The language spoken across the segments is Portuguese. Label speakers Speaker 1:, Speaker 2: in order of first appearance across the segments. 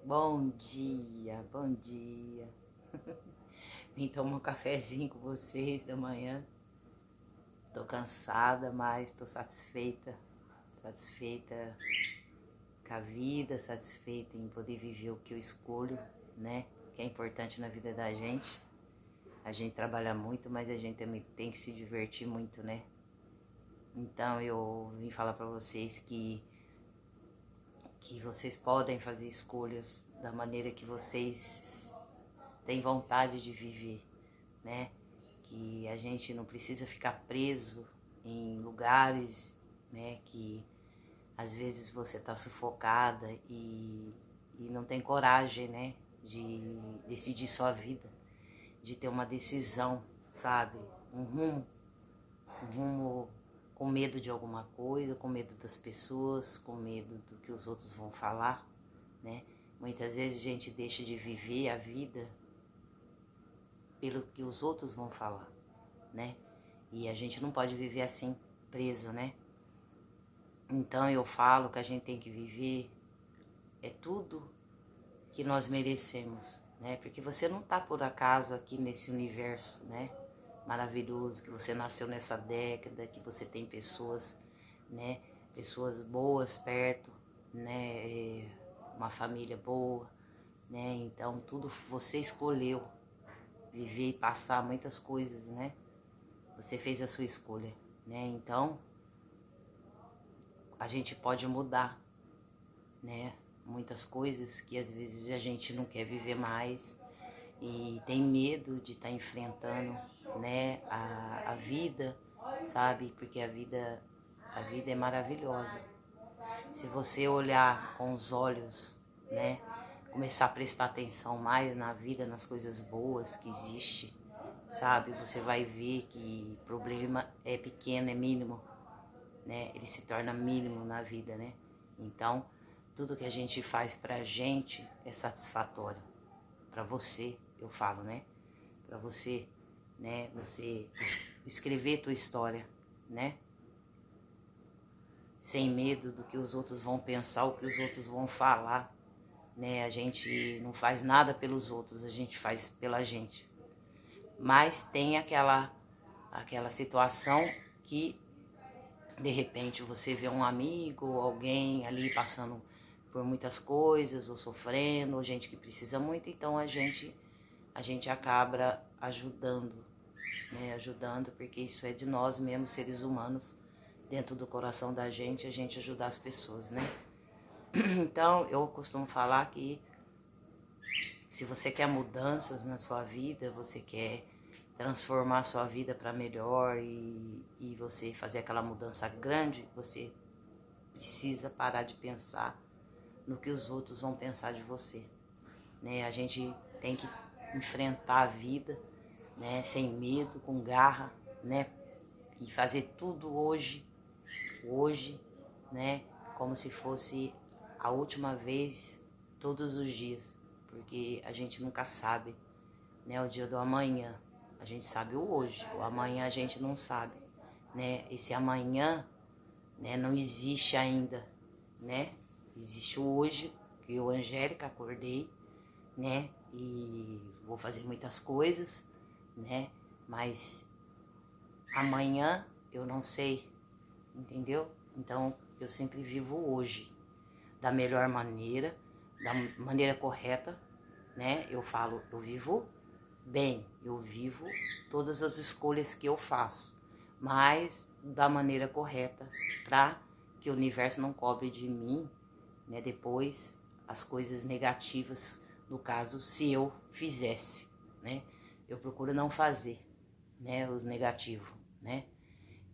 Speaker 1: Bom dia, bom dia. Vim tomar um cafezinho com vocês da manhã. Tô cansada, mas tô satisfeita. Satisfeita com a vida, satisfeita em poder viver o que eu escolho, né? Que é importante na vida da gente. A gente trabalha muito, mas a gente também tem que se divertir muito, né? Então eu vim falar pra vocês que vocês podem fazer escolhas da maneira que vocês têm vontade de viver, né? Que a gente não precisa ficar preso em lugares, né? Que às vezes você tá sufocada e não tem coragem, né? De decidir sua vida, de ter uma decisão, sabe? Um rumo com medo de alguma coisa, com medo das pessoas, com medo do que os outros vão falar, né? Muitas vezes a gente deixa de viver a vida pelo que os outros vão falar, né? E a gente não pode viver assim, preso, né? Então eu falo que a gente tem que viver tudo que nós merecemos, né? Porque você não tá por acaso aqui nesse universo, né? Maravilhoso, que você nasceu nessa década, que você tem pessoas, né? Pessoas boas perto, né? Uma família boa, né? Então tudo você escolheu viver e passar muitas coisas, né? Você fez a sua escolha, né? Então a gente pode mudar, né? Muitas coisas que às vezes a gente não quer viver mais e tem medo de estar enfrentando, né? A vida, sabe? Porque a vida é maravilhosa. Se você olhar com os olhos, né? Começar a prestar atenção mais na vida, nas coisas boas que existe, sabe? Você vai ver que o problema é pequeno, é mínimo, né? Ele se torna mínimo na vida, né? Então, tudo que a gente faz pra gente é satisfatório. Pra você, eu falo, né? Pra você, né? Você escrever tua história, né? Sem medo do que os outros vão pensar, o que os outros vão falar, né? A gente não faz nada pelos outros, a gente faz pela gente. Mas tem aquela situação que de repente você vê um amigo ou alguém ali passando por muitas coisas, ou sofrendo, ou gente que precisa muito, então a gente acaba ajudando, né? Ajudando, porque isso é de nós mesmos, seres humanos, dentro do coração da gente, a gente ajudar as pessoas, né? Então eu costumo falar que se você quer mudanças na sua vida, você quer transformar a sua vida para melhor e você fazer aquela mudança grande, você precisa parar de pensar no que os outros vão pensar de você, né? A gente tem que enfrentar a vida, né? Sem medo, com garra, né? E fazer tudo hoje, né? Como se fosse a última vez, todos os dias, porque a gente nunca sabe, né? O dia do amanhã, a gente sabe o hoje, o amanhã a gente não sabe, né? Esse amanhã, né? Não existe ainda, né? Existe o hoje, que eu, Angélica, acordei, né? E vou fazer muitas coisas, né? Mas amanhã eu não sei, entendeu? Então eu sempre vivo hoje, da melhor maneira, da maneira correta, né? Eu falo, eu vivo bem, eu vivo todas as escolhas que eu faço, mas da maneira correta, para que o universo não cobre de mim, né? Depois as coisas negativas, no caso, se eu fizesse, né? Eu procuro não fazer, né? Os negativos, né?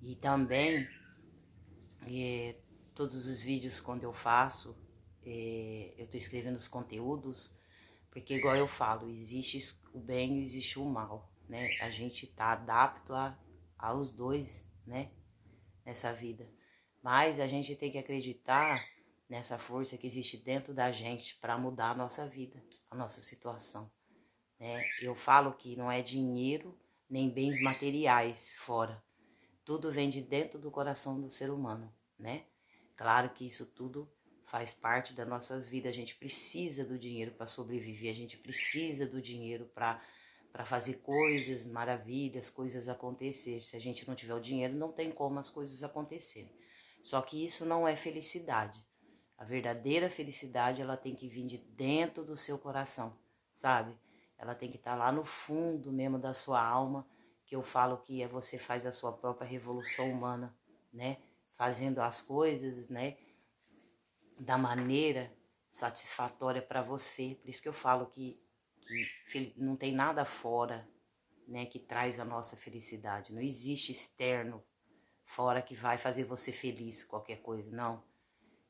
Speaker 1: E também todos os vídeos quando eu faço, eu tô escrevendo os conteúdos, porque igual eu falo, existe o bem e existe o mal, né? A gente tá adapto aos dois, né? Nessa vida. Mas a gente tem que acreditar nessa força que existe dentro da gente para mudar a nossa vida, a nossa situação, né? Eu falo que não é dinheiro nem bens materiais fora. Tudo vem de dentro do coração do ser humano, né? Claro que isso tudo faz parte das nossas vidas. A gente precisa do dinheiro para sobreviver, a gente precisa do dinheiro para fazer coisas, maravilhas, coisas acontecer. Se a gente não tiver o dinheiro, não tem como as coisas acontecerem. Só que isso não é felicidade. A verdadeira felicidade, ela tem que vir de dentro do seu coração, sabe? Ela tem que estar lá no fundo mesmo da sua alma, que eu falo que você faz a sua própria revolução humana, né? Fazendo as coisas, né? Da maneira satisfatória para você. Por isso que eu falo que não tem nada fora, né, que traz a nossa felicidade. Não existe externo fora que vai fazer você feliz, qualquer coisa, não.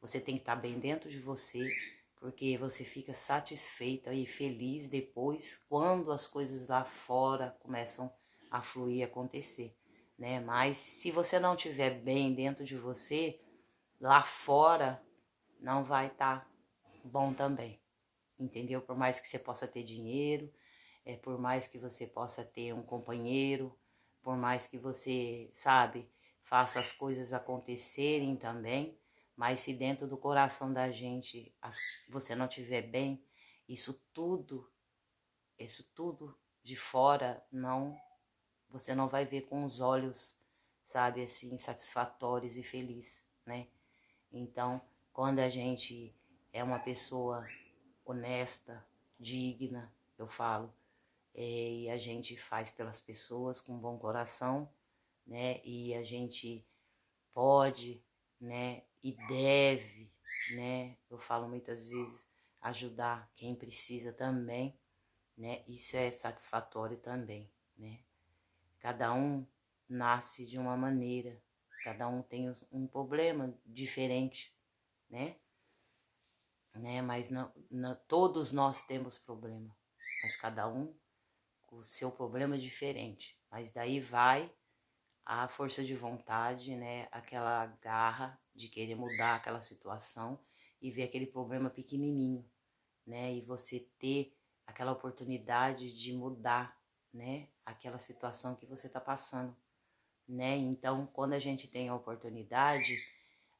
Speaker 1: Você tem que estar bem dentro de você, porque você fica satisfeita e feliz depois quando as coisas lá fora começam a fluir, a acontecer, né? Mas se você não estiver bem dentro de você, lá fora não vai estar bom também, entendeu? Por mais que você possa ter dinheiro, por mais que você possa ter um companheiro, por mais que você, sabe, faça as coisas acontecerem também, mas se dentro do coração da gente você não estiver bem, isso tudo de fora você não vai ver com os olhos, sabe, assim, satisfatórios e felizes, né? Então, quando a gente é uma pessoa honesta, digna, eu falo, e a gente faz pelas pessoas com bom coração, né? E a gente pode, né? E deve, né? Eu falo muitas vezes ajudar quem precisa também, né? Isso é satisfatório também, né? Cada um nasce de uma maneira, cada um tem um problema diferente, né? Mas todos nós temos problema, mas cada um com o seu problema diferente. Mas daí vai a força de vontade, né? Aquela garra de querer mudar aquela situação e ver aquele problema pequenininho, né? E você ter aquela oportunidade de mudar, né? Aquela situação que você está passando, né? Então, quando a gente tem a oportunidade,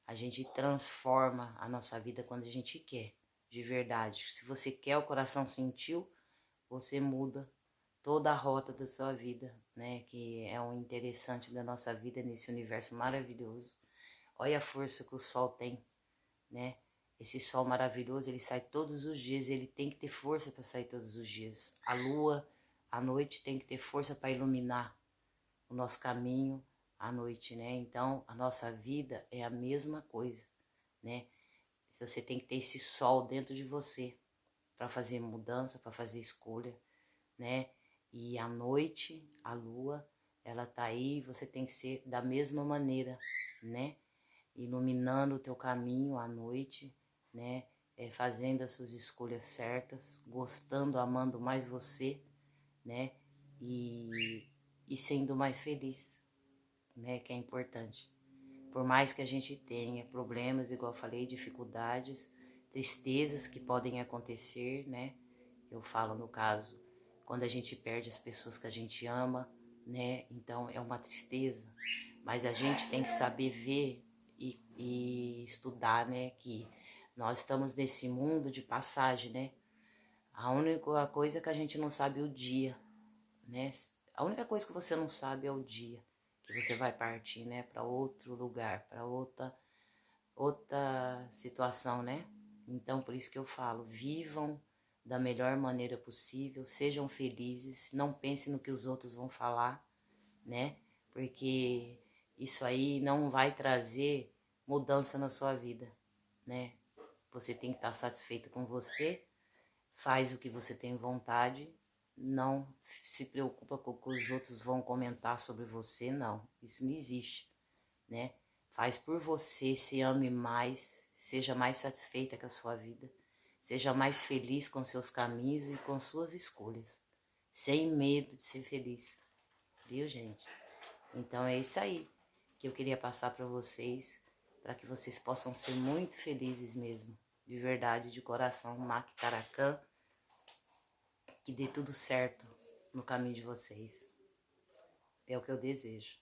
Speaker 1: a gente transforma a nossa vida quando a gente quer, de verdade. Se você quer, o coração sentiu, você muda toda a rota da sua vida, né? Que é o interessante da nossa vida nesse universo maravilhoso. Olha a força que o sol tem, né? Esse sol maravilhoso, ele sai todos os dias, ele tem que ter força para sair todos os dias. A lua, à noite, tem que ter força para iluminar o nosso caminho à noite, né? Então, a nossa vida é a mesma coisa, né? Você tem que ter esse sol dentro de você para fazer mudança, para fazer escolha, né? E à noite, a lua, ela tá aí, você tem que ser da mesma maneira, né? Iluminando o teu caminho à noite, né? Fazendo as suas escolhas certas, gostando, amando mais você, né? E sendo mais feliz, né? Que é importante. Por mais que a gente tenha problemas, igual eu falei, dificuldades, tristezas que podem acontecer, né? Eu falo no caso, quando a gente perde as pessoas que a gente ama, né? Então é uma tristeza, mas a gente tem que saber ver e estudar, né? Que nós estamos nesse mundo de passagem, né? A única coisa que a gente não sabe é o dia, né? A única coisa que você não sabe é o dia que você vai partir, né? Para outro lugar, para outra situação, né? Então, por isso que eu falo, vivam da melhor maneira possível, sejam felizes, não pensem no que os outros vão falar, né? Porque isso aí não vai trazer mudança na sua vida, né? Você tem que estar satisfeito com você, faz o que você tem vontade, não se preocupa com o que os outros vão comentar sobre você, não. Isso não existe, né? Faz por você, se ame mais, seja mais satisfeita com a sua vida, seja mais feliz com seus caminhos e com suas escolhas, sem medo de ser feliz, viu, gente? Então é isso aí que eu queria passar para vocês, para que vocês possam ser muito felizes mesmo, de verdade, de coração, Mac Caracan, que dê tudo certo no caminho de vocês. É o que eu desejo.